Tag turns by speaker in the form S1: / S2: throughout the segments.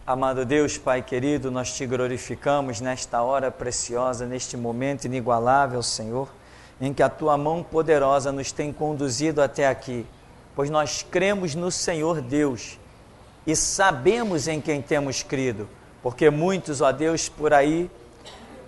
S1: Amado Deus, Pai querido, nós te glorificamos nesta hora preciosa, neste momento inigualável, Senhor, em que a Tua mão poderosa nos tem conduzido até aqui, pois nós cremos no Senhor Deus e sabemos em quem temos crido, porque muitos, ó Deus, por aí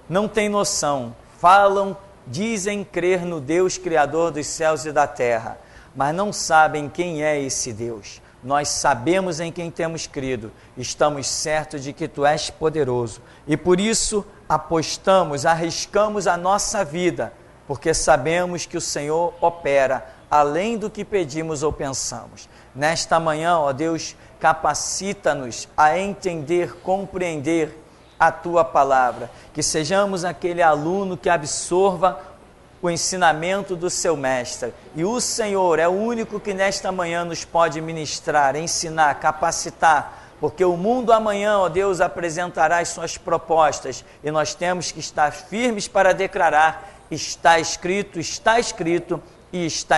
S1: não têm noção, falam, dizem crer no Deus Criador dos céus e da terra, mas não sabem quem é esse Deus. Nós sabemos em quem temos crido, estamos certos de que Tu és poderoso e por isso apostamos, arriscamos a nossa vida, porque sabemos que o Senhor opera além do que pedimos ou pensamos. Nesta manhã, ó Deus, capacita-nos a entender, compreender a Tua palavra, que sejamos aquele aluno que absorva o ensinamento do seu mestre, e o Senhor é o único que nesta manhã nos pode ministrar, ensinar, capacitar, porque o mundo amanhã, ó Deus, apresentará as suas propostas, e nós temos que estar firmes para declarar: está escrito e está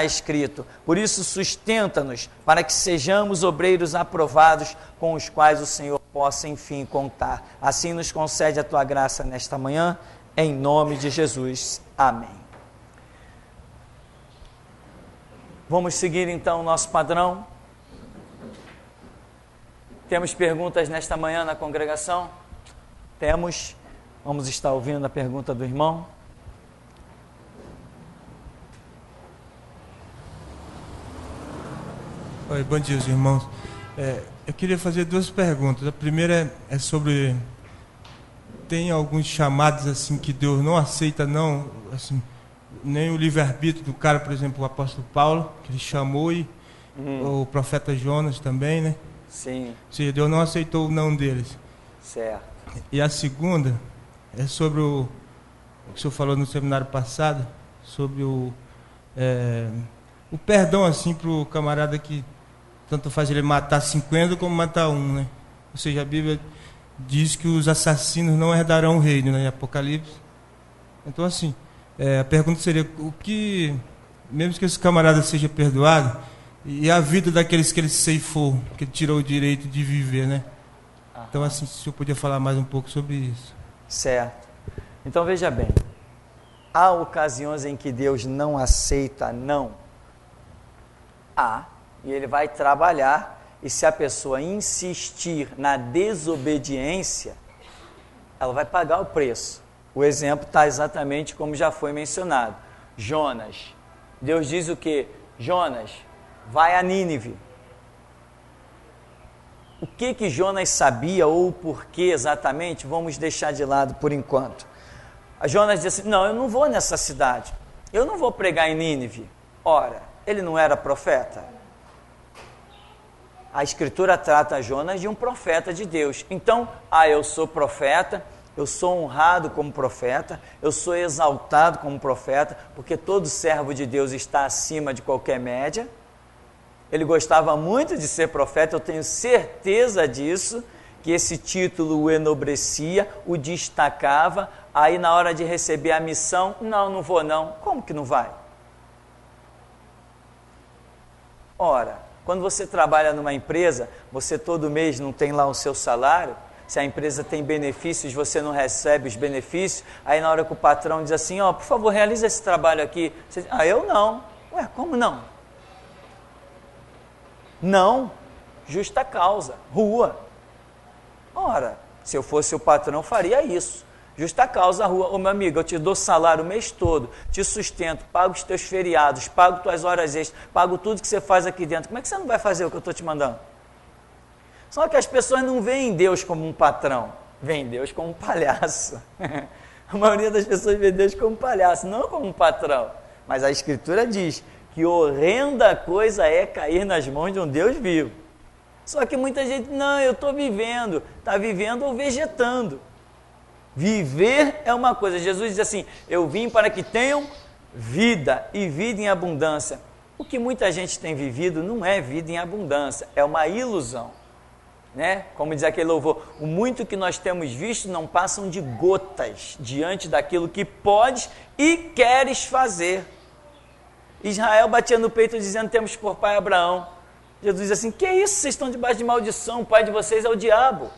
S1: escrito. Por isso sustenta-nos, para que sejamos obreiros aprovados, com os quais o Senhor possa enfim contar. Assim nos concede a Tua graça nesta manhã, em nome de Jesus. Amém. Vamos seguir então o nosso padrão. Temos perguntas nesta manhã na congregação? Temos. Vamos estar ouvindo a pergunta do irmão.
S2: Oi, bom dia, irmãos. Eu queria fazer duas perguntas. A primeira é sobre... Tem alguns chamados assim que Deus não aceita, não, assim, nem o livre-arbítrio do cara, por exemplo, o apóstolo Paulo, que ele chamou, e o profeta Jonas também, né?
S1: Sim.
S2: Se Deus não aceitou o não deles.
S1: Certo.
S2: E a segunda é sobre o que o senhor falou no seminário passado, sobre o perdão, assim, para o camarada que tanto faz ele matar 50 como matar um, né? Ou seja, a Bíblia diz que os assassinos não herdarão o reino, né? Em Apocalipse. Então, assim, a pergunta seria: o que, mesmo que esse camarada seja perdoado, e a vida daqueles que ele ceifou, que ele tirou o direito de viver, né? Então, assim, se o senhor podia falar mais um pouco sobre isso.
S1: Certo. Então, veja bem, há ocasiões em que Deus não aceita não. E Ele vai trabalhar, e se a pessoa insistir na desobediência, ela vai pagar o preço. O exemplo está exatamente como já foi mencionado. Jonas. Deus diz o quê? Jonas, vai a Nínive. O que Jonas sabia ou o porquê exatamente, vamos deixar de lado por enquanto. A Jonas disse assim: não, eu não vou nessa cidade. Eu não vou pregar em Nínive. Ora, ele não era profeta? A Escritura trata Jonas de um profeta de Deus. Então, eu sou profeta, eu sou honrado como profeta, eu sou exaltado como profeta, porque todo servo de Deus está acima de qualquer média. Ele gostava muito de ser profeta, eu tenho certeza disso, que esse título o enobrecia, o destacava. Aí na hora de receber a missão, não vou não. Como que não vai? Ora, quando você trabalha numa empresa, você todo mês não tem lá o seu salário, se a empresa tem benefícios, você não recebe os benefícios, aí na hora que o patrão diz assim: por favor, realiza esse trabalho aqui, você diz: eu não. Ué, como não? Não, justa causa, rua. Ora, se eu fosse o patrão, eu faria isso. Justa causa, rua. Meu amigo, eu te dou salário o mês todo, te sustento, pago os teus feriados, pago tuas horas extras, pago tudo que você faz aqui dentro. Como é que você não vai fazer o que eu estou te mandando? Só que as pessoas não veem Deus como um patrão, veem Deus como um palhaço. A maioria das pessoas vê Deus como um palhaço, não como um patrão. Mas a Escritura diz que horrenda coisa é cair nas mãos de um Deus vivo. Só que muita gente, não, eu estou vivendo, está vivendo ou vegetando. Viver é uma coisa. Jesus diz assim: eu vim para que tenham vida e vida em abundância. O que muita gente tem vivido não é vida em abundância, é uma ilusão, né? Como diz aquele louvor: o muito que nós temos visto não passam de gotas diante daquilo que podes e queres fazer. Israel batia no peito dizendo: temos por pai Abraão. Jesus diz assim: que isso, vocês estão debaixo de maldição, o pai de vocês é o diabo.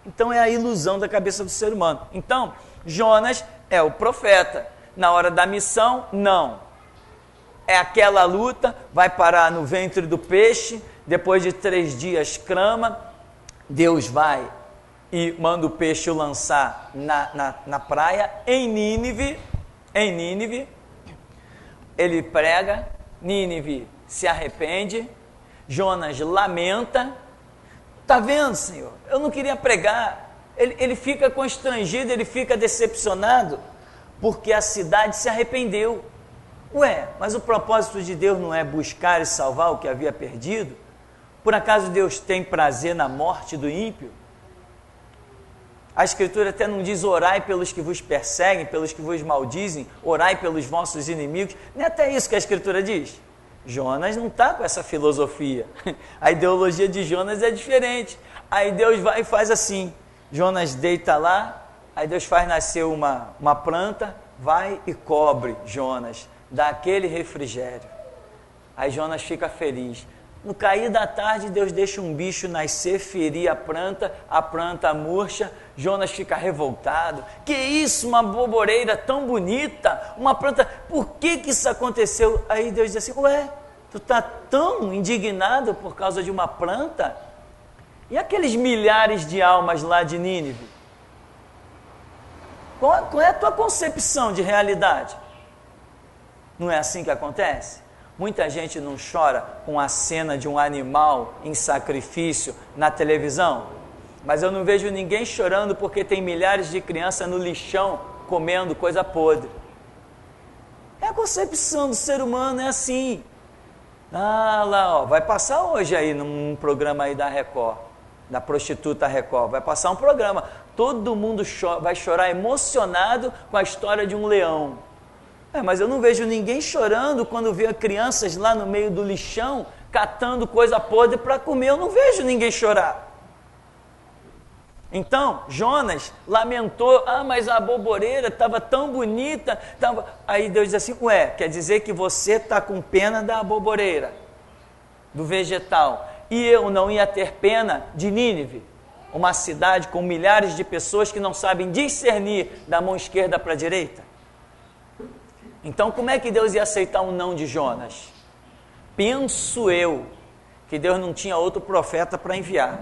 S1: Então é a ilusão da cabeça do ser humano. Então, Jonas é o profeta. Na hora da missão, não. É aquela luta, vai parar no ventre do peixe, depois de 3 dias crama, Deus vai e manda o peixe o lançar na praia, em Nínive, ele prega, Nínive se arrepende, Jonas lamenta. Está vendo, Senhor? Eu não queria pregar. Ele fica constrangido, ele fica decepcionado, porque a cidade se arrependeu. Ué, mas o propósito de Deus não é buscar e salvar o que havia perdido? Por acaso Deus tem prazer na morte do ímpio? A Escritura até não diz orai pelos que vos perseguem, pelos que vos maldizem, orai pelos vossos inimigos. Não é até isso que a Escritura diz? Jonas não está com essa filosofia. A ideologia de Jonas é diferente. Aí Deus vai e faz assim. Jonas deita lá, aí Deus faz nascer uma planta, vai e cobre Jonas, dá aquele refrigério. Aí Jonas fica feliz. No cair da tarde, Deus deixa um bicho nascer, ferir a planta murcha, Jonas fica revoltado. Que isso, uma boboreira tão bonita, uma planta, por que isso aconteceu? Aí Deus diz assim, ué, tu está tão indignado por causa de uma planta? E aqueles milhares de almas lá de Nínive? Qual é a tua concepção de realidade? Não é assim que acontece? Muita gente não chora com a cena de um animal em sacrifício na televisão, mas eu não vejo ninguém chorando porque tem milhares de crianças no lixão comendo coisa podre. É a concepção do ser humano, é assim. Ah, lá, ó, vai passar hoje aí num programa aí da Record, da prostituta Record, vai passar um programa, todo mundo vai chorar emocionado com a história de um leão. Mas eu não vejo ninguém chorando quando vê crianças lá no meio do lixão catando coisa podre para comer. Eu não vejo ninguém chorar. Então, Jonas lamentou, mas a boboreira estava tão bonita. Aí Deus diz assim, ué, quer dizer que você está com pena da boboreira, do vegetal, e eu não ia ter pena de Nínive, uma cidade com milhares de pessoas que não sabem discernir da mão esquerda para a direita? Então, como é que Deus ia aceitar um não de Jonas? Penso eu que Deus não tinha outro profeta para enviar.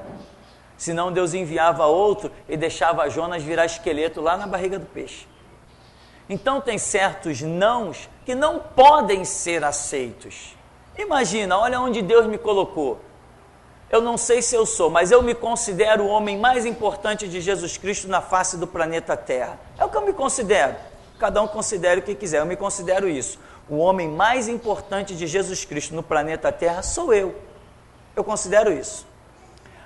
S1: Senão Deus enviava outro e deixava Jonas virar esqueleto lá na barriga do peixe. Então tem certos nãos que não podem ser aceitos. Imagina, olha onde Deus me colocou. Eu não sei se eu sou, mas eu me considero o homem mais importante de Jesus Cristo na face do planeta Terra. É o que eu me considero. Cada um considere o que quiser, eu me considero isso. O homem mais importante de Jesus Cristo no planeta Terra sou eu. Eu considero isso.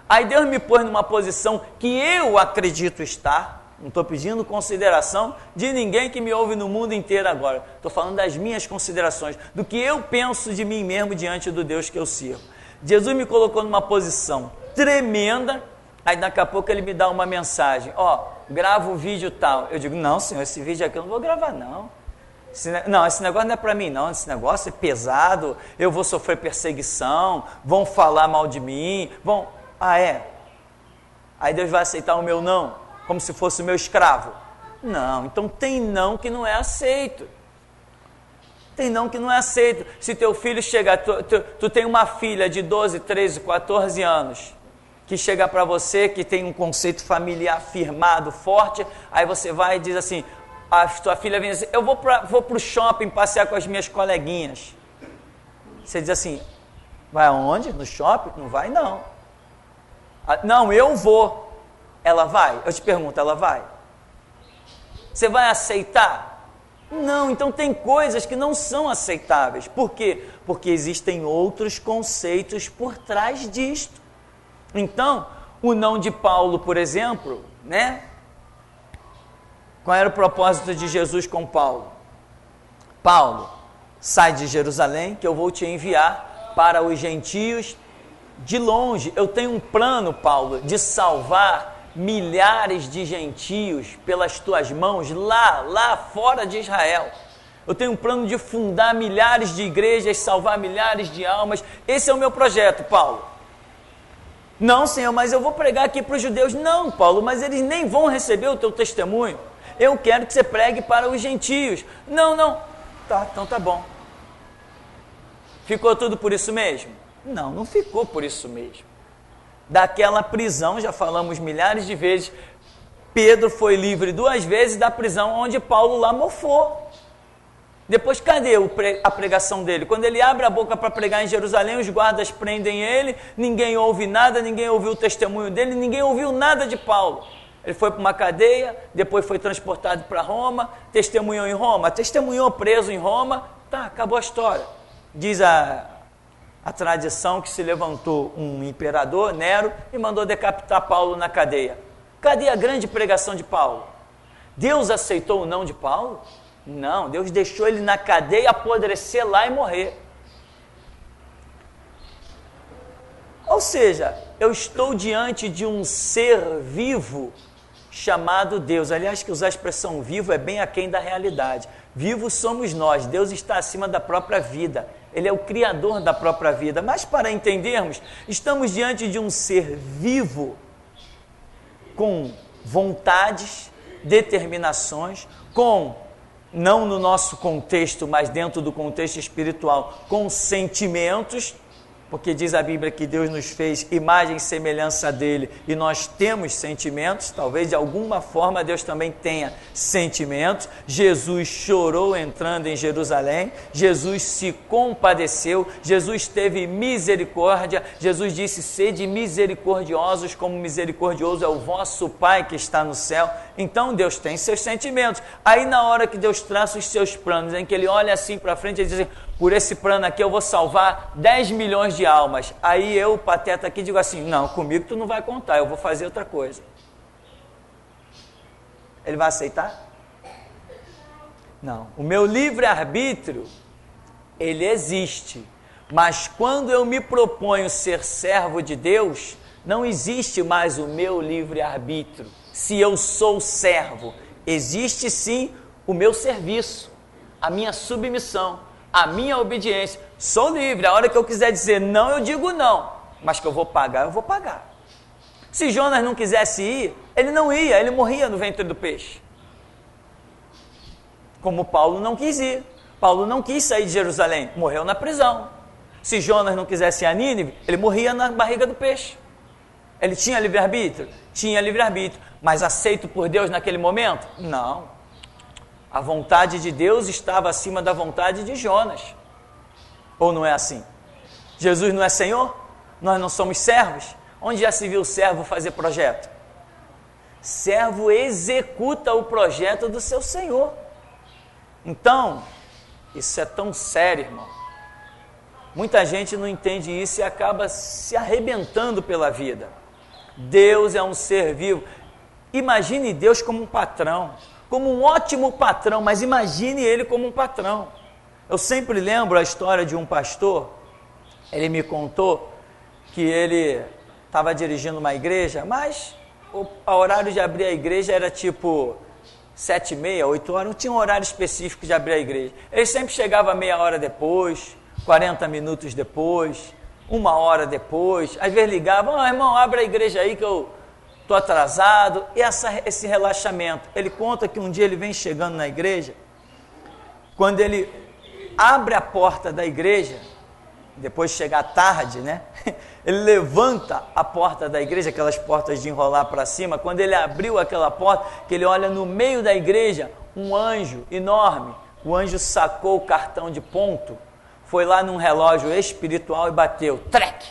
S1: Aí Deus me pôs numa posição que eu acredito estar, não estou pedindo consideração de ninguém que me ouve no mundo inteiro agora. Estou falando das minhas considerações, do que eu penso de mim mesmo diante do Deus que eu sirvo. Jesus me colocou numa posição tremenda, aí daqui a pouco ele me dá uma mensagem, grava o vídeo tal. Eu digo, não senhor, esse vídeo aqui eu não vou gravar não. Esse negócio não é para mim não, esse negócio é pesado, eu vou sofrer perseguição, vão falar mal de mim, Aí Deus vai aceitar o meu não, como se fosse o meu escravo? Não, então tem não que não é aceito. Tem não que não é aceito. Se teu filho chegar, tu tem uma filha de 12, 13, 14 anos, que chega para você, que tem um conceito familiar firmado, forte, aí você vai e diz assim, a tua filha vem assim, eu vou para o shopping passear com as minhas coleguinhas. Você diz assim, vai aonde? No shopping? Não vai não. Não, eu vou. Ela vai? Eu te pergunto, ela vai? Você vai aceitar? Não, então tem coisas que não são aceitáveis. Por quê? Porque existem outros conceitos por trás disto. Então, o não de Paulo, por exemplo, né? Qual era o propósito de Jesus com Paulo? Paulo, sai de Jerusalém, que eu vou te enviar para os gentios de longe. Eu tenho um plano, Paulo, de salvar milhares de gentios pelas tuas mãos, lá fora de Israel. Eu tenho um plano de fundar milhares de igrejas, salvar milhares de almas. Esse é o meu projeto, Paulo. Não, Senhor, mas eu vou pregar aqui para os judeus. Não, Paulo, mas eles nem vão receber o teu testemunho. Eu quero que você pregue para os gentios. Não, não. Tá, então tá bom. Ficou tudo por isso mesmo? Não, não ficou por isso mesmo. Daquela prisão, já falamos milhares de vezes, Pedro foi livre 2 vezes da prisão onde Paulo lá mofou. Depois, cadê a pregação dele? Quando ele abre a boca para pregar em Jerusalém, os guardas prendem ele, ninguém ouve nada, ninguém ouviu o testemunho dele, ninguém ouviu nada de Paulo. Ele foi para uma cadeia, depois foi transportado para Roma, testemunhou em Roma, testemunhou preso em Roma, tá, acabou a história. Diz a tradição que se levantou um imperador, Nero, e mandou decapitar Paulo na cadeia. Cadê a grande pregação de Paulo? Deus aceitou o não de Paulo? Não, Deus deixou ele na cadeia apodrecer lá e morrer. Ou seja, eu estou diante de um ser vivo chamado Deus. Aliás, que usar a expressão vivo é bem aquém da realidade. Vivos somos nós, Deus está acima da própria vida. Ele é o criador da própria vida. Mas para entendermos, estamos diante de um ser vivo, com vontades, determinações, com, não no nosso contexto, mas dentro do contexto espiritual, com sentimentos, porque diz a Bíblia que Deus nos fez imagem e semelhança dele, e nós temos sentimentos, talvez de alguma forma Deus também tenha sentimentos. Jesus chorou entrando em Jerusalém, Jesus se compadeceu, Jesus teve misericórdia, Jesus disse, sede misericordiosos como misericordioso é o vosso Pai que está no céu. Então Deus tem seus sentimentos. Aí na hora que Deus traça os seus planos, em que ele olha assim para frente, ele diz assim, por esse plano aqui eu vou salvar 10 milhões de almas. Aí eu, pateta aqui, digo assim, não, comigo tu não vai contar, eu vou fazer outra coisa. Ele vai aceitar? Não. O meu livre-arbítrio, ele existe. Mas quando eu me proponho ser servo de Deus, não existe mais o meu livre-arbítrio. Se eu sou servo, existe sim o meu serviço, a minha submissão, a minha obediência. Sou livre, a hora que eu quiser dizer não, eu digo não, mas que eu vou pagar, eu vou pagar. Se Jonas não quisesse ir, ele não ia, ele morria no ventre do peixe. Como Paulo não quis ir, Paulo não quis sair de Jerusalém, morreu na prisão. Se Jonas não quisesse ir a Nínive, ele morria na barriga do peixe. Ele tinha livre-arbítrio? Tinha livre-arbítrio, mas aceito por Deus naquele momento? Não. A vontade de Deus estava acima da vontade de Jonas. Ou não é assim? Jesus não é Senhor? Nós não somos servos? Onde já se viu servo fazer projeto? Servo executa o projeto do seu Senhor. Então, isso é tão sério, irmão. Muita gente não entende isso e acaba se arrebentando pela vida. Deus é um ser vivo. Imagine Deus como um patrão, como um ótimo patrão, mas imagine ele como um patrão. Eu sempre lembro a história de um pastor, ele me contou que ele estava dirigindo uma igreja, mas o horário de abrir a igreja era tipo 7h30, 8 horas, não tinha um horário específico de abrir a igreja. Ele sempre chegava meia hora depois, 40 minutos depois, 1 hora depois, às vezes ligava, irmão, abre a igreja aí que eu estou atrasado, e esse relaxamento. Ele conta que um dia ele vem chegando na igreja, quando ele abre a porta da igreja, depois de chegar tarde, né? Ele levanta a porta da igreja, aquelas portas de enrolar para cima, quando ele abriu aquela porta, que ele olha no meio da igreja, um anjo enorme, o anjo sacou o cartão de ponto, foi lá num relógio espiritual e bateu, trec!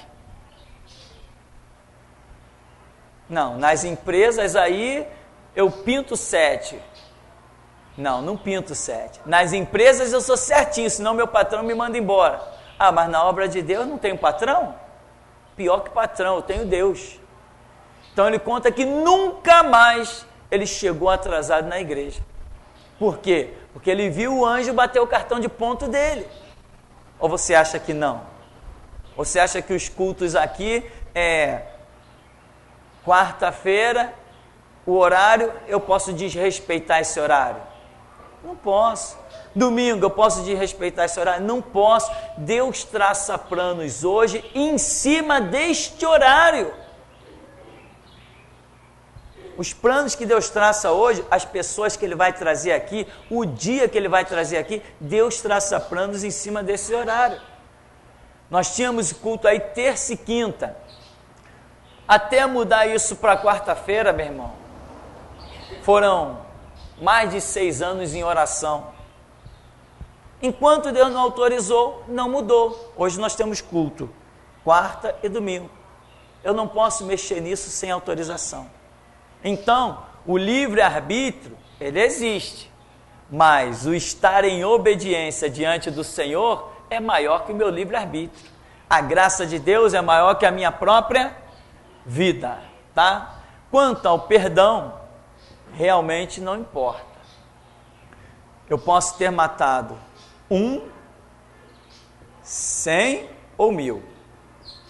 S1: Não, nas empresas aí eu pinto 7. Não pinto 7. Nas empresas eu sou certinho, senão meu patrão me manda embora. Ah, mas na obra de Deus não tenho patrão? Pior que patrão, eu tenho Deus. Então ele conta que nunca mais ele chegou atrasado na igreja. Por quê? Porque ele viu o anjo bater o cartão de ponto dele. Ou você acha que não? Você acha que os cultos aqui quarta-feira, o horário, eu posso desrespeitar esse horário? Não posso. Domingo, eu posso desrespeitar esse horário? Não posso. Deus traça planos hoje em cima deste horário. os planos que Deus traça hoje, as pessoas que Ele vai trazer aqui, o dia que Ele vai trazer aqui, Deus traça planos em cima desse horário. Nós tínhamos culto aí terça e quinta. Até mudar isso para quarta-feira, meu irmão, foram mais de 6 anos em oração. Enquanto Deus não autorizou, não mudou. Hoje nós temos culto, quarta e domingo. Eu não posso mexer nisso sem autorização. Então, o livre-arbítrio, ele existe. Mas o estar em obediência diante do Senhor é maior que o meu livre-arbítrio. A graça de Deus é maior que a minha própria vida, tá? Quanto ao perdão, realmente não importa. Eu posso ter matado 1, 100 ou 1000.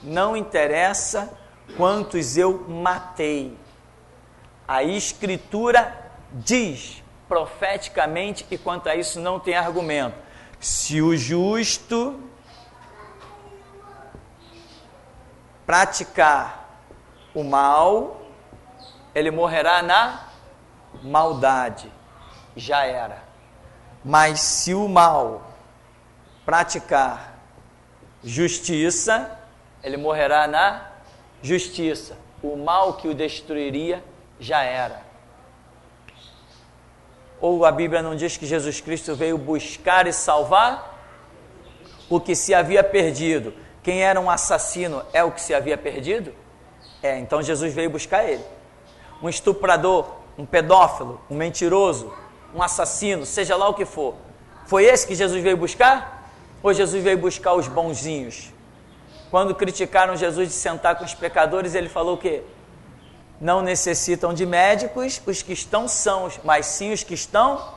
S1: Não interessa quantos eu matei. A Escritura diz profeticamente, e quanto a isso não tem argumento, se o justo praticar o mal, ele morrerá na maldade. Já era. Mas se o mal praticar justiça, ele morrerá na justiça. O mal que o destruiria já era. Ou a Bíblia não diz que Jesus Cristo veio buscar e salvar o que se havia perdido? Quem era um assassino é o que se havia perdido? Então Jesus veio buscar ele. Um estuprador, um pedófilo, um mentiroso, um assassino, seja lá o que for. Foi esse que Jesus veio buscar? Ou Jesus veio buscar os bonzinhos? Quando criticaram Jesus de sentar com os pecadores, ele falou o quê? Não necessitam de médicos os que estão sãos, mas sim os que estão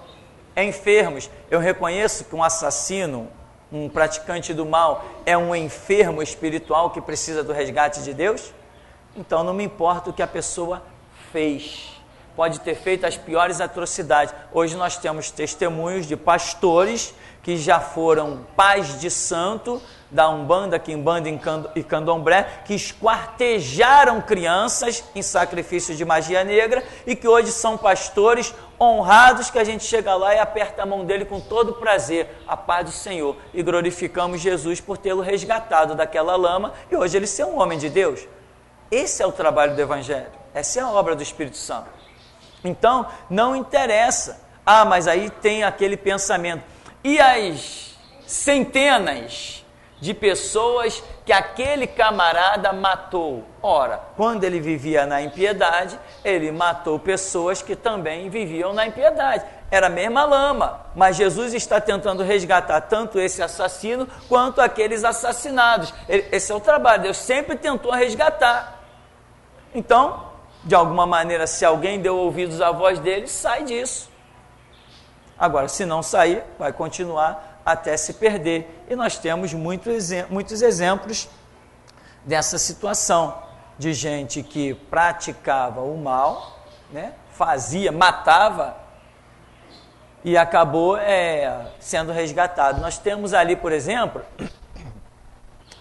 S1: enfermos. Eu reconheço que um assassino, um praticante do mal, é um enfermo espiritual que precisa do resgate de Deus? Então não me importa o que a pessoa fez. Pode ter feito as piores atrocidades. Hoje nós temos testemunhos de pastores que já foram pais de santo da Umbanda, Quimbanda e Candomblé, que esquartejaram crianças em sacrifício de magia negra e que hoje são pastores honrados, que a gente chega lá e aperta a mão dele com todo prazer, a paz do Senhor, e glorificamos Jesus por tê-lo resgatado daquela lama e hoje ele ser um homem de Deus. Esse é o trabalho do Evangelho, essa é a obra do Espírito Santo. Então, não interessa. Mas aí tem aquele pensamento. E as centenas de pessoas que aquele camarada matou? Ora, quando ele vivia na impiedade, ele matou pessoas que também viviam na impiedade. Era a mesma lama, mas Jesus está tentando resgatar tanto esse assassino quanto aqueles assassinados. Esse é o trabalho, Deus sempre tentou resgatar. Então, de alguma maneira, se alguém deu ouvidos à voz dele, sai disso. Agora, se não sair, vai continuar até se perder. E nós temos muitos exemplos dessa situação, de gente que praticava o mal, né? Matava, e acabou sendo resgatado. Nós temos ali, por exemplo,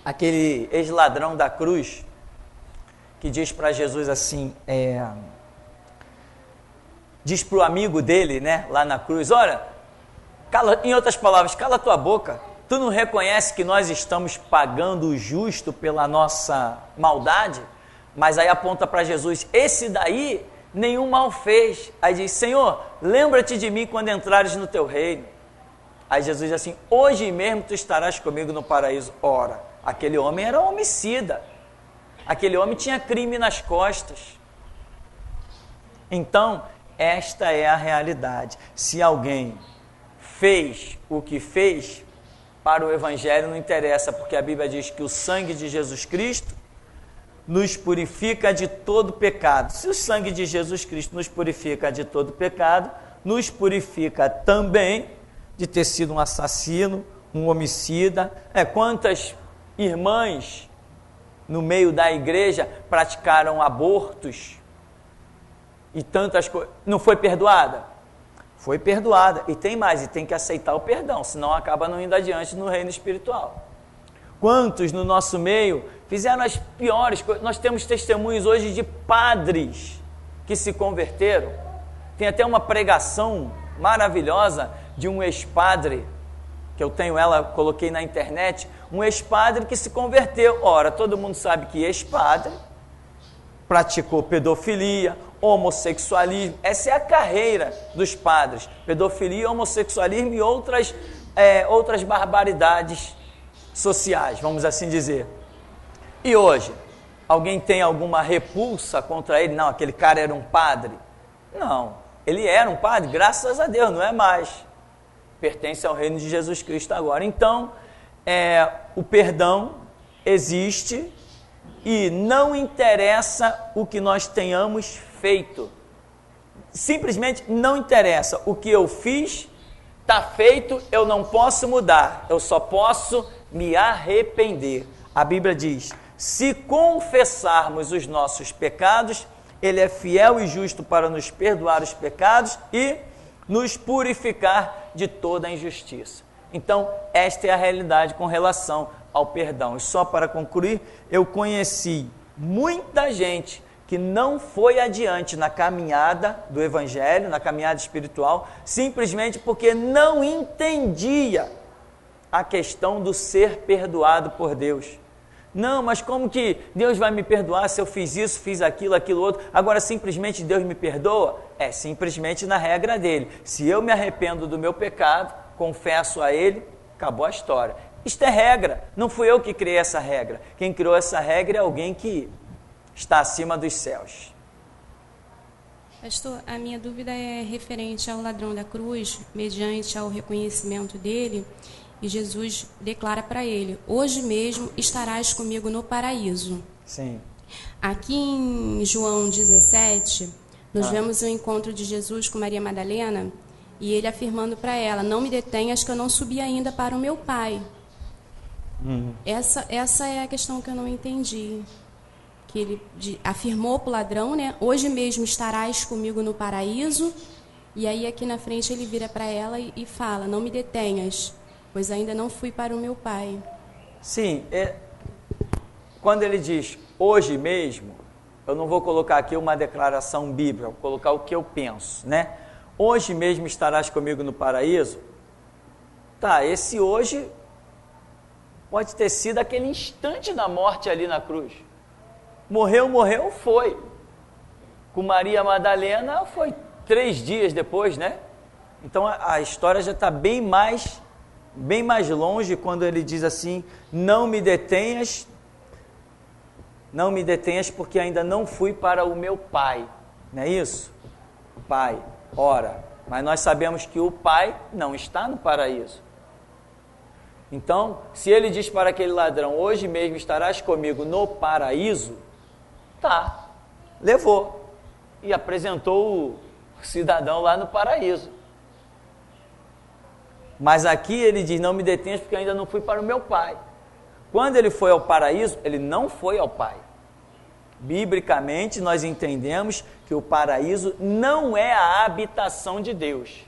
S1: aquele ex-ladrão da cruz, que diz para Jesus assim, diz para o amigo dele, né, lá na cruz, olha, em outras palavras, cala tua boca, tu não reconhece que nós estamos pagando o justo pela nossa maldade? Mas aí aponta para Jesus, esse daí nenhum mal fez. Aí diz, Senhor, lembra-te de mim quando entrares no teu reino. Aí Jesus diz assim, hoje mesmo tu estarás comigo no paraíso. Ora, aquele homem era um homicida. Aquele homem tinha crime nas costas. Então, esta é a realidade. Se alguém fez o que fez, para o Evangelho não interessa, porque a Bíblia diz que o sangue de Jesus Cristo nos purifica de todo pecado. Se o sangue de Jesus Cristo nos purifica de todo pecado, nos purifica também de ter sido um assassino, um homicida. Quantas irmãs no meio da igreja praticaram abortos e tantas coisas, não foi perdoada? Foi perdoada, e tem mais, e tem que aceitar o perdão, senão acaba não indo adiante no reino espiritual. Quantos no nosso meio fizeram as piores coisas? Nós temos testemunhos hoje de padres que se converteram. Tem até uma pregação maravilhosa de um ex-padre, que eu tenho ela, coloquei na internet, um ex-padre que se converteu. Ora, todo mundo sabe que ex-padre praticou pedofilia, homossexualismo, essa é a carreira dos padres, pedofilia, homossexualismo e outras barbaridades sociais, vamos assim dizer. E hoje, alguém tem alguma repulsa contra ele? Não, aquele cara era um padre. Não, ele era um padre, graças a Deus, não é mais. Pertence ao reino de Jesus Cristo agora. Então, o perdão existe e não interessa o que nós tenhamos feito. Simplesmente não interessa. O que eu fiz está feito, eu não posso mudar. Eu só posso me arrepender. A Bíblia diz: se confessarmos os nossos pecados, Ele é fiel e justo para nos perdoar os pecados e nos purificar de toda a injustiça. Então, esta é a realidade com relação ao perdão. E só para concluir, eu conheci muita gente que não foi adiante na caminhada do Evangelho, na caminhada espiritual, simplesmente porque não entendia a questão do ser perdoado por Deus. Não, mas como que Deus vai me perdoar se eu fiz isso, fiz aquilo, aquilo outro? Agora simplesmente Deus me perdoa? É simplesmente na regra dele. Se eu me arrependo do meu pecado, confesso a ele, acabou a história. Isto é regra, não fui eu que criei essa regra. Quem criou essa regra é alguém que está acima dos céus.
S3: Pastor, a minha dúvida é referente ao ladrão da cruz, mediante ao reconhecimento dele. E Jesus declara para ele: hoje mesmo estarás comigo no paraíso.
S1: Sim.
S3: Aqui em João 17, nós vemos o encontro de Jesus com Maria Madalena, e ele afirmando para ela: não me detenhas que eu não subi ainda para o meu Pai. Essa é a questão que eu não entendi. Que ele afirmou para o ladrão, né? Hoje mesmo estarás comigo no paraíso. E aí aqui na frente ele vira para ela e fala: não me detenhas, pois ainda não fui para o meu Pai.
S1: Sim, quando ele diz hoje mesmo, eu não vou colocar aqui uma declaração bíblica, vou colocar o que eu penso, né? Hoje mesmo estarás comigo no paraíso. Tá, esse hoje pode ter sido aquele instante da morte ali na cruz. Morreu, foi. Com Maria Madalena foi 3 dias depois, né? Então a história já está bem mais longe quando ele diz assim: não me detenhas porque ainda não fui para o meu Pai. Não é isso? Pai, ora, mas nós sabemos que o Pai não está no paraíso. Então, se ele diz para aquele ladrão: hoje mesmo estarás comigo no paraíso, tá, levou e apresentou o cidadão lá no paraíso. Mas aqui ele diz: não me detenhas porque ainda não fui para o meu Pai. Quando ele foi ao paraíso, ele não foi ao Pai. Biblicamente, nós entendemos que o paraíso não é a habitação de Deus.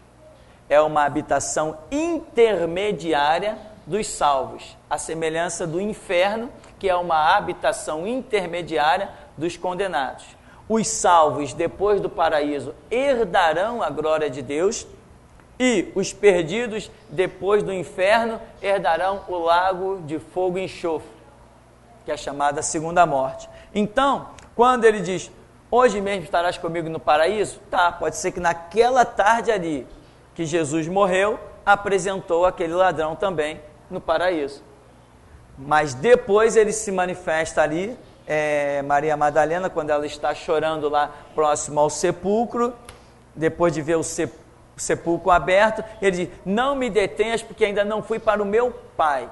S1: É uma habitação intermediária dos salvos, a semelhança do inferno, que é uma habitação intermediária dos condenados. Os salvos, depois do paraíso, herdarão a glória de Deus, e os perdidos, depois do inferno, herdarão o lago de fogo e enxofre, que é a chamada segunda morte. Então, quando ele diz: hoje mesmo estarás comigo no paraíso, tá, pode ser que naquela tarde ali, que Jesus morreu, apresentou aquele ladrão também no paraíso. Mas depois ele se manifesta ali, Maria Madalena, quando ela está chorando lá próximo ao sepulcro, depois de ver o sepulcro aberto, ele diz: não me detenhas porque ainda não fui para o meu Pai.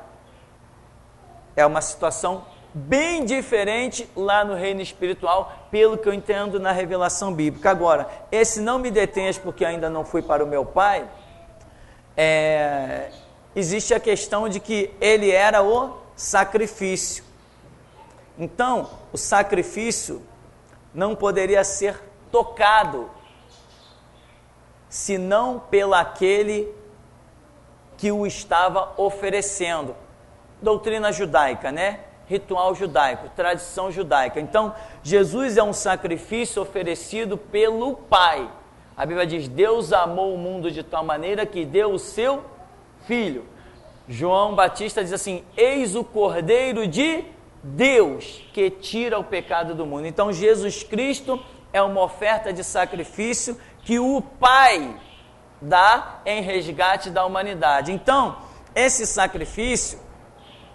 S1: É uma situação bem diferente lá no reino espiritual, pelo que eu entendo na revelação bíblica. Agora, esse não me detenhas porque ainda não fui para o meu Pai, existe a questão de que ele era o sacrifício. Então, o sacrifício não poderia ser tocado senão pelaquele que o estava oferecendo. Doutrina judaica, né? ritual judaico, tradição judaica. Então, Jesus é um sacrifício oferecido pelo Pai. A Bíblia diz, Deus amou o mundo de tal maneira que deu o seu Filho. João Batista diz assim, eis o Cordeiro de Deus que tira o pecado do mundo. Então, Jesus Cristo é uma oferta de sacrifício que o Pai dá em resgate da humanidade. Então, esse sacrifício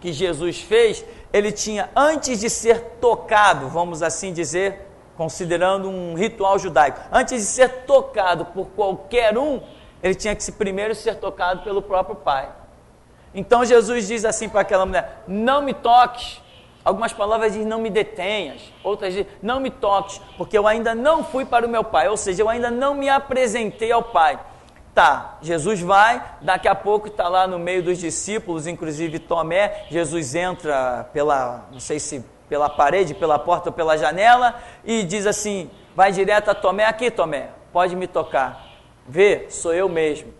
S1: que Jesus fez, ele tinha, antes de ser tocado, vamos assim dizer, considerando um ritual judaico, antes de ser tocado por qualquer um, ele tinha que primeiro ser tocado pelo próprio Pai. Então Jesus diz assim para aquela mulher, não me toques. Algumas palavras dizem, não me detenhas. Outras dizem, não me toques, porque eu ainda não fui para o meu Pai, ou seja, eu ainda não me apresentei ao Pai. Tá, Jesus vai, daqui a pouco está lá no meio dos discípulos, inclusive Tomé, Jesus entra pela, não sei se pela parede, pela porta ou pela janela, e diz assim, vai direto a Tomé, aqui Tomé, pode me tocar, vê, sou eu mesmo.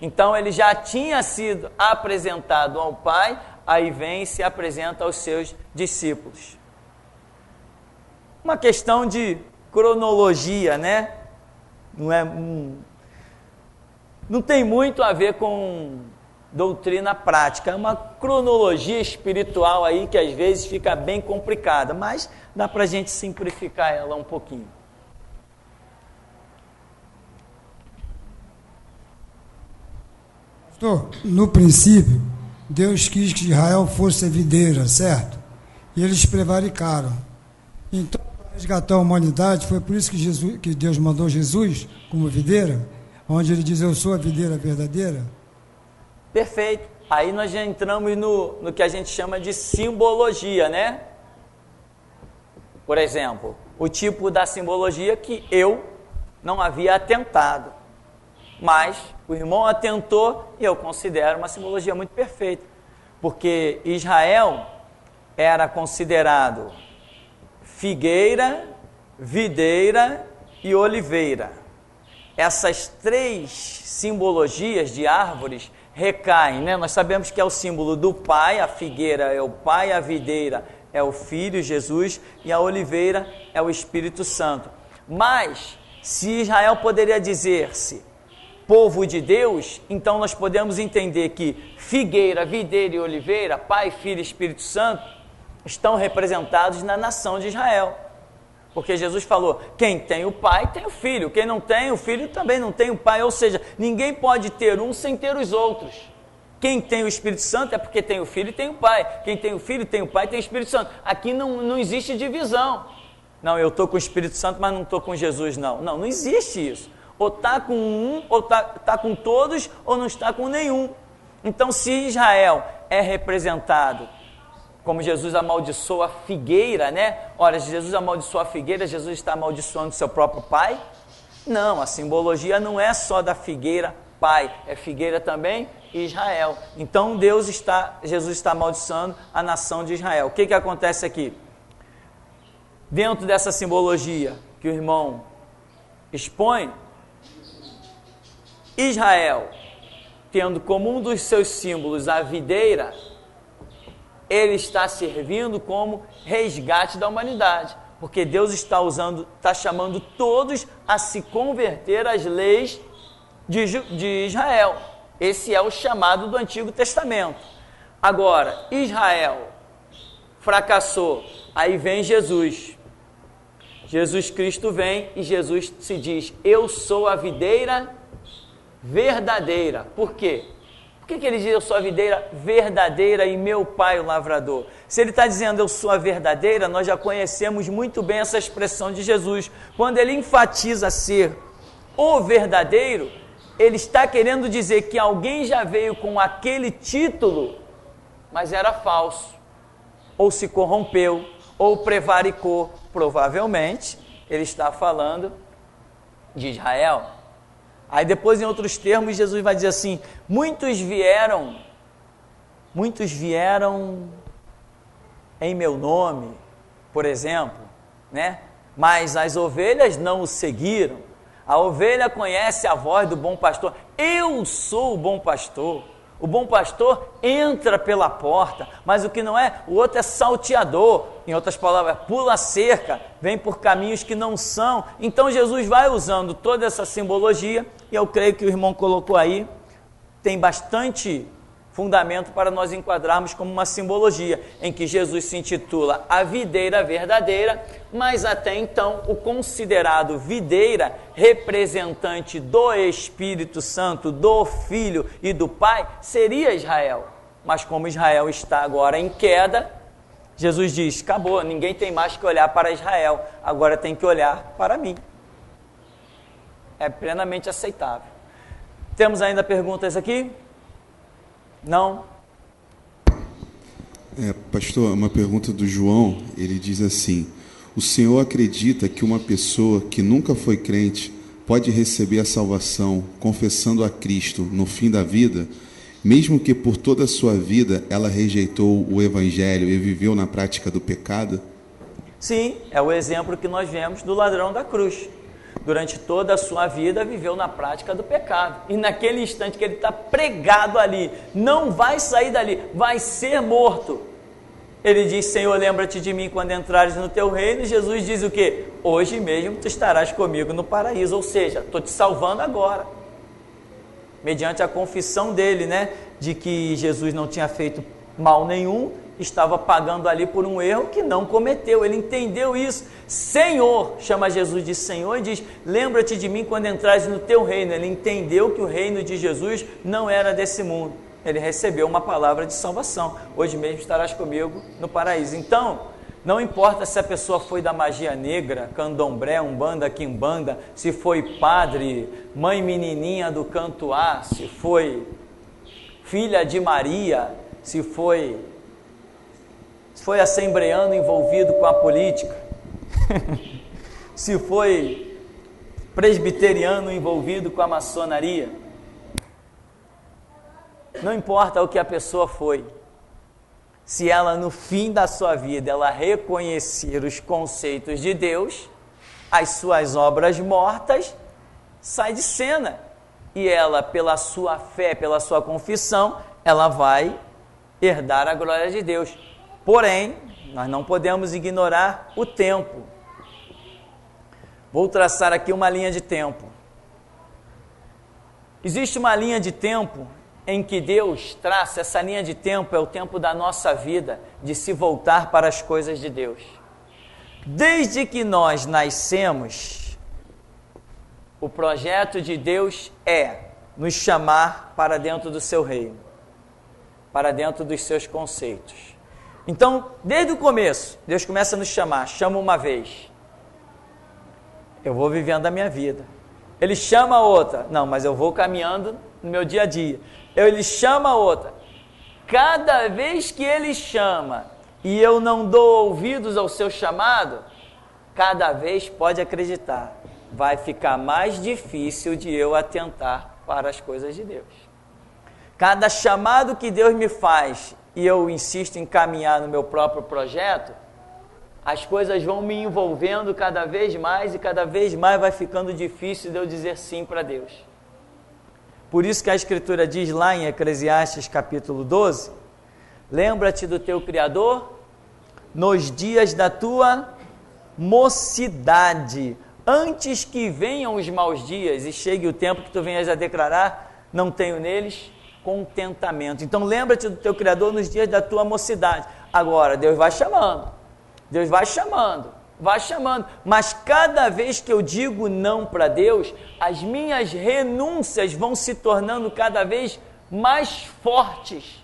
S1: Então ele já tinha sido apresentado ao Pai, aí vem e se apresenta aos seus discípulos. Uma questão de cronologia, né? Não tem muito a ver com doutrina prática, é uma cronologia espiritual aí que às vezes fica bem complicada, mas dá para a gente simplificar ela um pouquinho.
S4: Pastor, no princípio, Deus quis que Israel fosse a videira, certo? E eles prevaricaram. Então, para resgatar a humanidade, foi por isso que Deus mandou Jesus como videira, onde ele diz, eu sou a videira verdadeira?
S1: Perfeito. Aí nós já entramos no que a gente chama de simbologia, né? Por exemplo, o tipo da simbologia que eu não havia atentado, mas o irmão atentou e eu considero uma simbologia muito perfeita, porque Israel era considerado figueira, videira e oliveira. Essas três simbologias de árvores recaem, né? Nós sabemos que é o símbolo do Pai, a figueira é o Pai, a videira é o Filho, Jesus, e a oliveira é o Espírito Santo. Mas, se Israel poderia dizer-se povo de Deus, então nós podemos entender que figueira, videira e oliveira, Pai, Filho e Espírito Santo, estão representados na nação de Israel. Porque Jesus falou, quem tem o Pai tem o Filho, quem não tem o Filho também não tem o Pai, ou seja, ninguém pode ter um sem ter os outros. Quem tem o Espírito Santo é porque tem o Filho e tem o Pai, quem tem o Filho tem o Pai e tem o Espírito Santo. Aqui não existe divisão. Não, eu estou com o Espírito Santo, mas não estou com Jesus, não. Não existe isso. Ou está com um, ou está com todos, ou não está com nenhum. Então, se Israel é representado como Jesus amaldiçoou a figueira, né? Ora, se Jesus amaldiçoou a figueira, Jesus está amaldiçoando seu próprio Pai? Não, a simbologia não é só da figueira Pai, é figueira também Israel. Então Jesus está amaldiçoando a nação de Israel. O que acontece aqui? Dentro dessa simbologia que o irmão expõe, Israel, tendo como um dos seus símbolos a videira, ele está servindo como resgate da humanidade, porque Deus está chamando todos a se converter às leis de Israel. Esse é o chamado do Antigo Testamento. Agora, Israel fracassou, aí vem Jesus. Jesus Cristo vem e Jesus se diz, eu sou a videira verdadeira. Por quê? Por que ele diz eu sou a videira verdadeira e meu Pai o lavrador? Se ele está dizendo eu sou a verdadeira, nós já conhecemos muito bem essa expressão de Jesus. Quando ele enfatiza ser o verdadeiro, ele está querendo dizer que alguém já veio com aquele título, mas era falso, ou se corrompeu, ou prevaricou. Provavelmente, ele está falando de Israel. Aí depois, em outros termos, Jesus vai dizer assim, muitos vieram em meu nome, por exemplo, né? Mas as ovelhas não o seguiram. A ovelha conhece a voz do bom pastor. Eu sou o bom pastor. O bom pastor entra pela porta, mas o que não é, o outro é salteador. Em outras palavras, pula a cerca, vem por caminhos que não são. Então Jesus vai usando toda essa simbologia, e eu creio que o irmão colocou aí, tem bastante fundamento para nós enquadrarmos como uma simbologia, em que Jesus se intitula a videira verdadeira, mas até então o considerado videira, representante do Espírito Santo, do Filho e do Pai, seria Israel. Mas como Israel está agora em queda, Jesus diz, acabou, ninguém tem mais que olhar para Israel, agora tem que olhar para mim. É plenamente aceitável. Temos ainda perguntas aqui? Não?
S5: Pastor, uma pergunta do João, ele diz assim: o senhor acredita que uma pessoa que nunca foi crente pode receber a salvação confessando a Cristo no fim da vida, mesmo que por toda a sua vida ela rejeitou o Evangelho e viveu na prática do pecado?
S1: Sim, é o exemplo que nós vemos do ladrão da cruz. Durante toda a sua vida viveu na prática do pecado, e naquele instante que ele está pregado ali, não vai sair dali, vai ser morto. Ele diz, Senhor, lembra-te de mim quando entrares no teu reino, e Jesus diz o quê? Hoje mesmo tu estarás comigo no paraíso, ou seja, estou te salvando agora. Mediante a confissão dele, de que Jesus não tinha feito mal nenhum, estava pagando ali por um erro que não cometeu, ele entendeu isso. Senhor, chama Jesus de Senhor e diz, lembra-te de mim quando entrares no teu reino. Ele entendeu que o reino de Jesus não era desse mundo, ele recebeu uma palavra de salvação, hoje mesmo estarás comigo no paraíso. Então, não importa se a pessoa foi da magia negra, candomblé, umbanda, quimbanda, se foi padre, mãe menininha do canto-á, se foi filha de Maria, se foi assembleano envolvido com a política, se foi presbiteriano envolvido com a maçonaria, não importa o que a pessoa foi, se ela no fim da sua vida ela reconhecer os conceitos de Deus, as suas obras mortas saem de cena, e ela, pela sua fé, pela sua confissão, ela vai herdar a glória de Deus. Porém, nós não podemos ignorar o tempo. Vou traçar aqui uma linha de tempo. Existe uma linha de tempo em que Deus traça, essa linha de tempo é o tempo da nossa vida, de se voltar para as coisas de Deus. Desde que nós nascemos, o projeto de Deus é nos chamar para dentro do seu reino, para dentro dos seus conceitos. Então, desde o começo, Deus começa a nos chamar, chama uma vez, eu vou vivendo a minha vida. Ele chama outra, não, mas eu vou caminhando no meu dia a dia. Ele chama outra. Cada vez que ele chama e eu não dou ouvidos ao seu chamado, cada vez, pode acreditar, vai ficar mais difícil de eu atentar para as coisas de Deus. Cada chamado que Deus me faz e eu insisto em caminhar no meu próprio projeto, as coisas vão me envolvendo cada vez mais e cada vez mais vai ficando difícil de eu dizer sim para Deus. Por isso que a Escritura diz lá em Eclesiastes capítulo 12, lembra-te do teu Criador nos dias da tua mocidade, antes que venham os maus dias e chegue o tempo que tu venhas a declarar, não tenho neles contentamento. Então lembra-te do teu Criador nos dias da tua mocidade. Agora, Deus vai chamando, mas cada vez que eu digo não para Deus, as minhas renúncias vão se tornando cada vez mais fortes.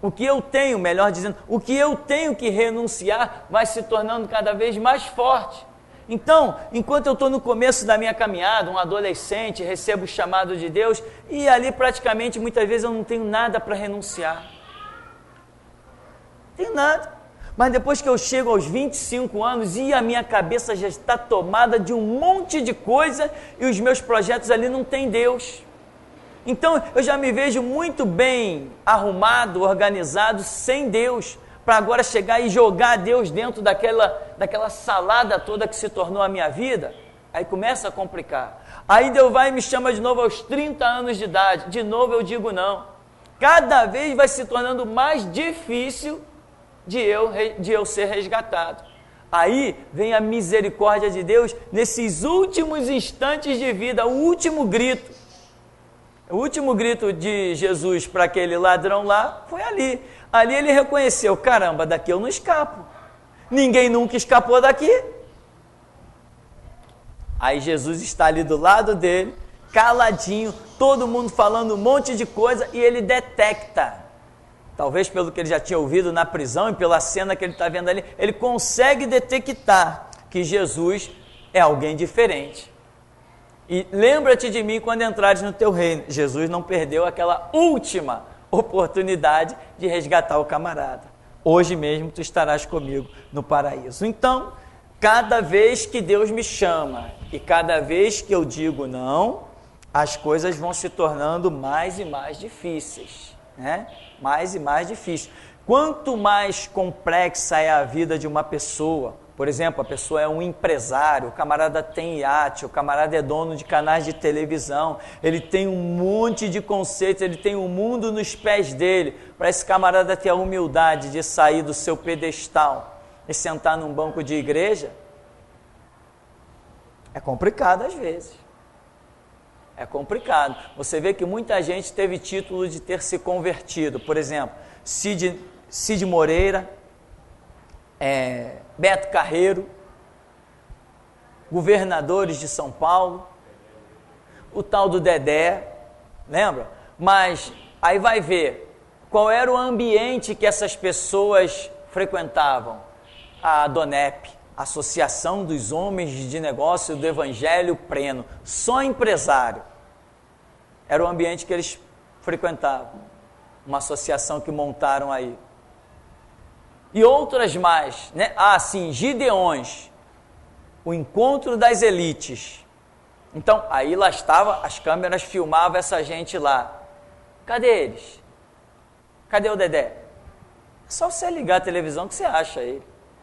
S1: O que eu tenho, melhor dizendo, o que eu tenho que renunciar vai se tornando cada vez mais forte. Então, enquanto eu estou no começo da minha caminhada, um adolescente, recebo o chamado de Deus, e ali praticamente, muitas vezes eu não tenho nada para renunciar. Não tenho nada. Mas depois que eu chego aos 25 anos e a minha cabeça já está tomada de um monte de coisa e os meus projetos ali não têm Deus. Então eu já me vejo muito bem arrumado, organizado, sem Deus, para agora chegar e jogar Deus dentro daquela salada toda que se tornou a minha vida. Aí começa a complicar. Aí Deus vai e me chama de novo aos 30 anos de idade. De novo eu digo não. cada vez vai se tornando mais difícil de eu ser resgatado. Aí vem a misericórdia de Deus nesses últimos instantes de vida, o último grito. O último grito de Jesus para aquele ladrão lá foi ali. Ali ele reconheceu, caramba, daqui eu não escapo. Ninguém nunca escapou daqui. Aí Jesus está ali do lado dele, caladinho, todo mundo falando um monte de coisa e ele detecta. Talvez pelo que ele já tinha ouvido na prisão e pela cena que ele está vendo ali, ele consegue detectar que Jesus é alguém diferente. E lembra-te de mim quando entrares no teu reino. Jesus não perdeu aquela última oportunidade de resgatar o camarada. Hoje mesmo tu estarás comigo no paraíso. Então, cada vez que Deus me chama e cada vez que eu digo não, as coisas vão se tornando mais e mais difíceis, né? Mais e mais difíceis. Quanto mais complexa é a vida de uma pessoa, por exemplo, a pessoa é um empresário, o camarada tem iate, o camarada é dono de canais de televisão, ele tem um monte de conceitos, ele tem um mundo nos pés dele, para esse camarada ter a humildade de sair do seu pedestal e sentar num banco de igreja, é complicado às vezes. É complicado. Você vê que muita gente teve título de ter se convertido. Por exemplo, Cid Moreira, Beto Carreiro, governadores de São Paulo, o tal do Dedé, lembra? Mas aí vai ver qual era o ambiente que essas pessoas frequentavam. A Adonep, Associação dos Homens de Negócio do Evangelho Pleno, só empresário. Era o ambiente que eles frequentavam, uma associação que montaram aí. E outras mais, né? Sim, Gideões, o encontro das elites. Então, aí lá estava, as câmeras filmavam essa gente lá. Cadê eles? Cadê o Dedé? É só você ligar a televisão que você acha ele.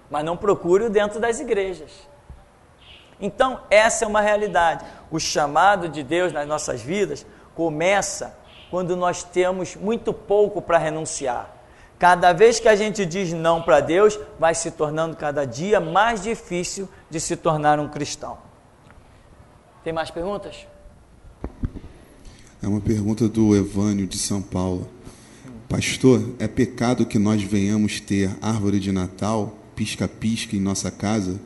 S1: Mas não procure-o dentro das igrejas. Então, essa é uma realidade. O chamado de Deus nas nossas vidas começa quando nós temos muito pouco para renunciar. Cada vez que a gente diz não para Deus, vai se tornando cada dia mais difícil de se tornar um cristão. Tem mais perguntas?
S5: É uma pergunta do Evânio de São Paulo. Pastor, é pecado que nós venhamos ter árvore de Natal, pisca-pisca em nossa casa?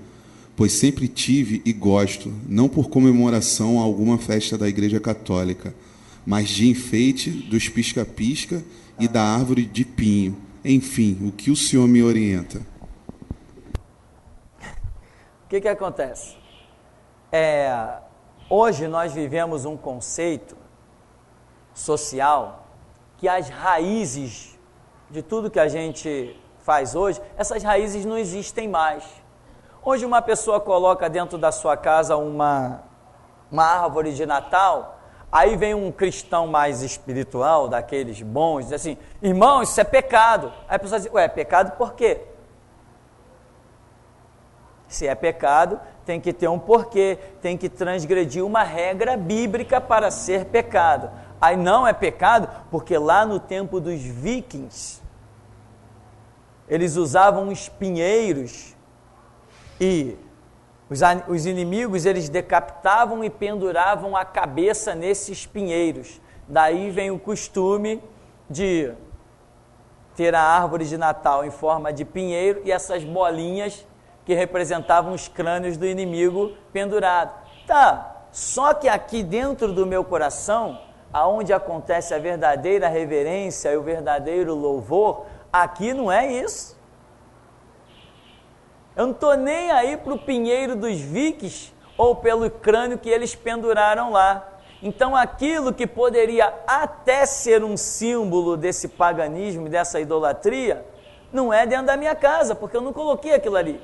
S5: Pois sempre tive e gosto, não por comemoração a alguma festa da Igreja Católica, mas de enfeite dos pisca-pisca e da árvore de pinho. Enfim, o que o senhor me orienta?
S1: O que acontece? Hoje nós vivemos um conceito social que as raízes de tudo que a gente faz hoje, essas raízes não existem mais. Hoje uma pessoa coloca dentro da sua casa uma árvore de Natal, aí vem um cristão mais espiritual, daqueles bons, diz assim, irmão, isso é pecado. Aí a pessoa diz, pecado por quê? Se é pecado, tem que ter um porquê, tem que transgredir uma regra bíblica para ser pecado. Aí não é pecado, porque lá no tempo dos vikings, eles usavam espinheiros e os inimigos, eles decapitavam e penduravam a cabeça nesses pinheiros. Daí vem o costume de ter a árvore de Natal em forma de pinheiro e essas bolinhas que representavam os crânios do inimigo pendurado. Só que aqui dentro do meu coração, aonde acontece a verdadeira reverência e o verdadeiro louvor, aqui não é isso. Eu não estou nem aí para o pinheiro dos vikings ou pelo crânio que eles penduraram lá. Então aquilo que poderia até ser um símbolo desse paganismo, dessa idolatria, não é dentro da minha casa, porque eu não coloquei aquilo ali.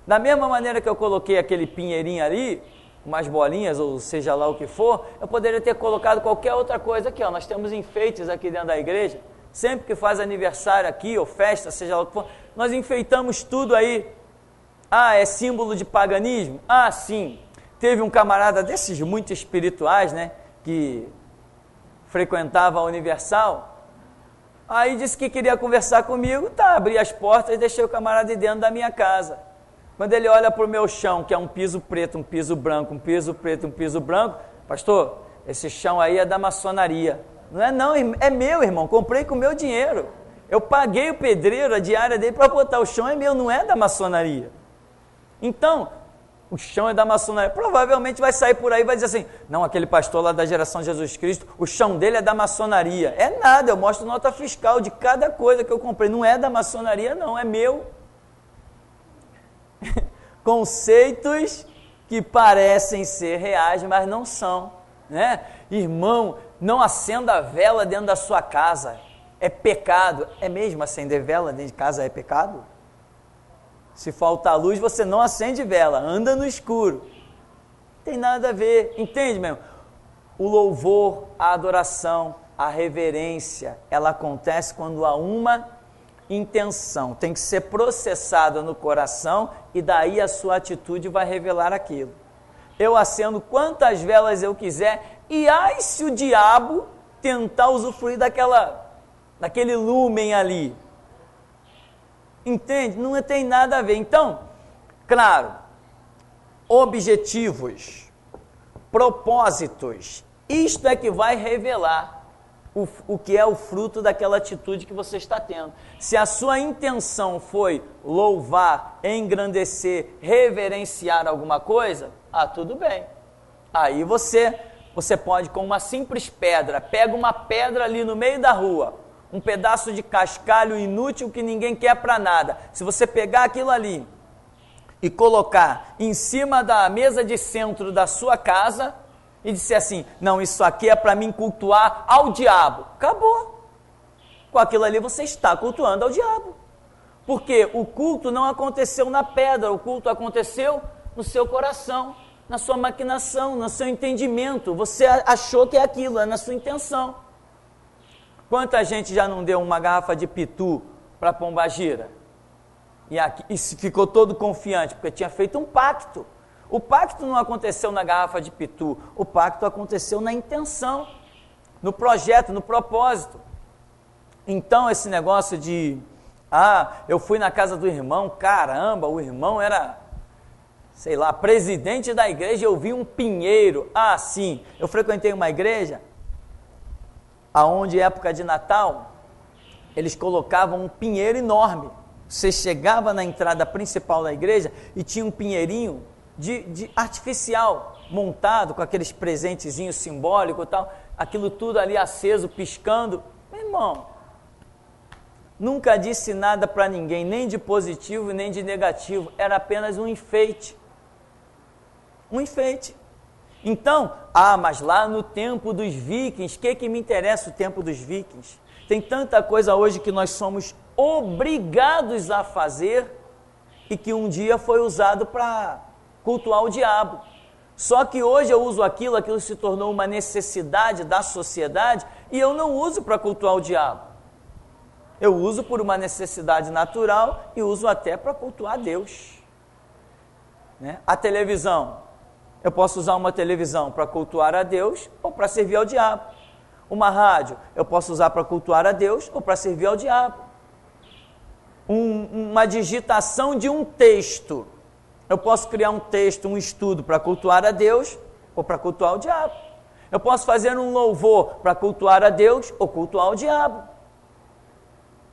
S1: Da mesma maneira que eu coloquei aquele pinheirinho ali, umas bolinhas, ou seja lá o que for, eu poderia ter colocado qualquer outra coisa aqui. Nós temos enfeites aqui dentro da igreja, sempre que faz aniversário aqui, ou festa, seja lá o que for, nós enfeitamos tudo aí. É símbolo de paganismo? Sim. Teve um camarada desses muito espirituais, né, que frequentava a Universal, aí disse que queria conversar comigo, tá, abri as portas e deixei o camarada dentro da minha casa. Quando ele olha para o meu chão, que é um piso preto, um piso branco, um piso preto, um piso branco, pastor, esse chão aí é da maçonaria. Não é não, é meu, irmão, comprei com o meu dinheiro. Eu paguei o pedreiro, a diária dele para botar o chão, é meu, não é da maçonaria. Então, o chão é da maçonaria. Provavelmente vai sair por aí e vai dizer assim, não, aquele pastor lá da geração de Jesus Cristo, o chão dele é da maçonaria. É nada, eu mostro nota fiscal de cada coisa que eu comprei. Não é da maçonaria não, é meu. Conceitos que parecem ser reais, mas não são, né? Irmão, não acenda a vela dentro da sua casa, é pecado. É mesmo, acender vela dentro de casa é pecado? Se faltar luz, você não acende vela, anda no escuro. Não tem nada a ver, entende, meu irmão? O louvor, a adoração, a reverência, ela acontece quando há uma intenção, tem que ser processada no coração e daí a sua atitude vai revelar aquilo. Eu acendo quantas velas eu quiser e ai se o diabo tentar usufruir daquele lumen ali. Entende? Não tem nada a ver. Então, claro, objetivos, propósitos, isto é que vai revelar o que é o fruto daquela atitude que você está tendo. Se a sua intenção foi louvar, engrandecer, reverenciar alguma coisa, tudo bem. Aí você pode, com uma simples pedra, pega uma pedra ali no meio da rua, um pedaço de cascalho inútil que ninguém quer para nada. Se você pegar aquilo ali e colocar em cima da mesa de centro da sua casa e disser assim, não, isso aqui é para mim cultuar ao diabo. Acabou. Com aquilo ali você está cultuando ao diabo. Porque o culto não aconteceu na pedra, o culto aconteceu no seu coração, na sua maquinação, no seu entendimento. Você achou que é aquilo, é na sua intenção. Quanta gente já não deu uma garrafa de pitu para Pombagira? E ficou todo confiante, porque tinha feito um pacto. O pacto não aconteceu na garrafa de pitu, o pacto aconteceu na intenção, no projeto, no propósito. Então esse negócio de, eu fui na casa do irmão, caramba, o irmão era, sei lá, presidente da igreja, eu vi um pinheiro. Sim, eu frequentei uma igreja, aonde época de Natal, eles colocavam um pinheiro enorme. Você chegava na entrada principal da igreja e tinha um pinheirinho de artificial, montado com aqueles presentezinhos simbólicos e tal, aquilo tudo ali aceso, piscando. Meu irmão, nunca disse nada para ninguém, nem de positivo nem de negativo, era apenas um enfeite. Um enfeite. Então, mas lá no tempo dos vikings, o que me interessa o tempo dos vikings? Tem tanta coisa hoje que nós somos obrigados a fazer e que um dia foi usado para cultuar o diabo. Só que hoje eu uso aquilo se tornou uma necessidade da sociedade e eu não uso para cultuar o diabo. Eu uso por uma necessidade natural e uso até para cultuar Deus. Né? A televisão, eu posso usar uma televisão para cultuar a Deus ou para servir ao diabo. Uma rádio, eu posso usar para cultuar a Deus ou para servir ao diabo. Uma digitação de um texto, eu posso criar um texto, um estudo para cultuar a Deus ou para cultuar o diabo. Eu posso fazer um louvor para cultuar a Deus ou cultuar o diabo.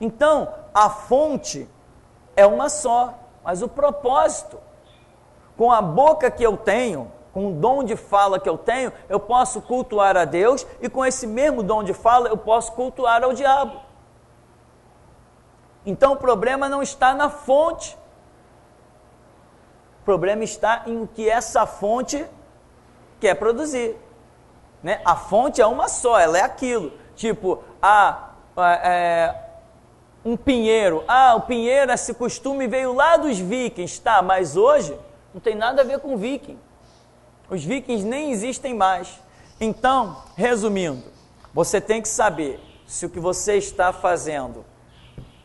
S1: Então, a fonte é uma só, mas o propósito, com a boca que eu tenho, com o dom de fala que eu tenho, eu posso cultuar a Deus e com esse mesmo dom de fala eu posso cultuar ao diabo. Então o problema não está na fonte. O problema está em o que essa fonte quer produzir. Né? A fonte é uma só, ela é aquilo. Tipo, um pinheiro. O pinheiro, esse costume veio lá dos vikings, tá? Mas hoje não tem nada a ver com viking. Os vikings nem existem mais. Então, resumindo, você tem que saber se o que você está fazendo,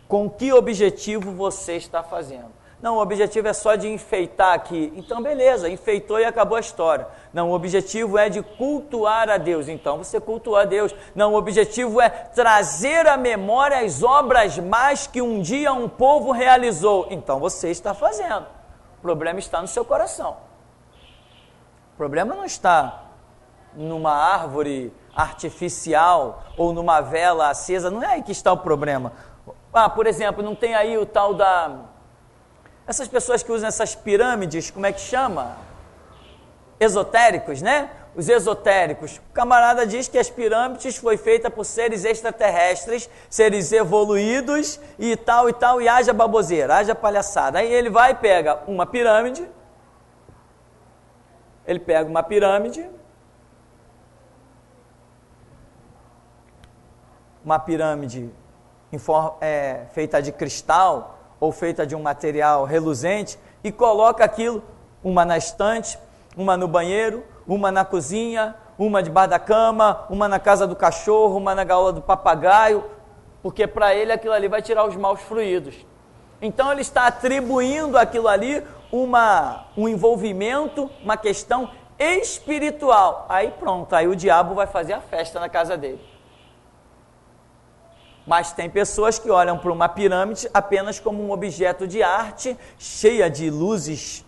S1: com que objetivo você está fazendo. Não, o objetivo é só de enfeitar aqui. Então, beleza, enfeitou e acabou a história. Não, o objetivo é de cultuar a Deus. Então, você cultua a Deus. Não, o objetivo é trazer à memória as obras más que um dia um povo realizou. Então, você está fazendo. O problema está no seu coração. O problema não está numa árvore artificial ou numa vela acesa. Não é aí que está o problema. Por exemplo, não tem aí o tal da... Essas pessoas que usam essas pirâmides, como é que chama? Esotéricos, né? Os esotéricos. O camarada diz que as pirâmides foi feita por seres extraterrestres, seres evoluídos e tal, e haja baboseira, haja palhaçada. Aí ele vai e pega uma pirâmide, feita de cristal, ou feita de um material reluzente, e coloca aquilo, uma na estante, uma no banheiro, uma na cozinha, uma debaixo da cama, uma na casa do cachorro, uma na gaiola do papagaio, porque para ele aquilo ali vai tirar os maus fluidos. Então ele está atribuindo aquilo ali um envolvimento, uma questão espiritual. Aí pronto, aí o diabo vai fazer a festa na casa dele. Mas tem pessoas que olham para uma pirâmide apenas como um objeto de arte, cheia de luzes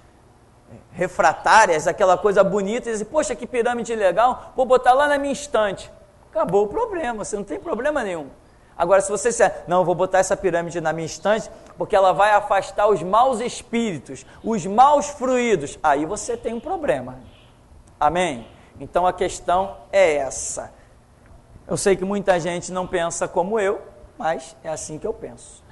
S1: refratárias, aquela coisa bonita, e dizem, poxa, que pirâmide legal, vou botar lá na minha estante. Acabou o problema, você não tem problema nenhum. Agora, se você disser, não, vou botar essa pirâmide na minha estante, porque ela vai afastar os maus espíritos, os maus fluidos, aí você tem um problema. Amém? Então a questão é essa. Eu sei que muita gente não pensa como eu, mas é assim que eu penso.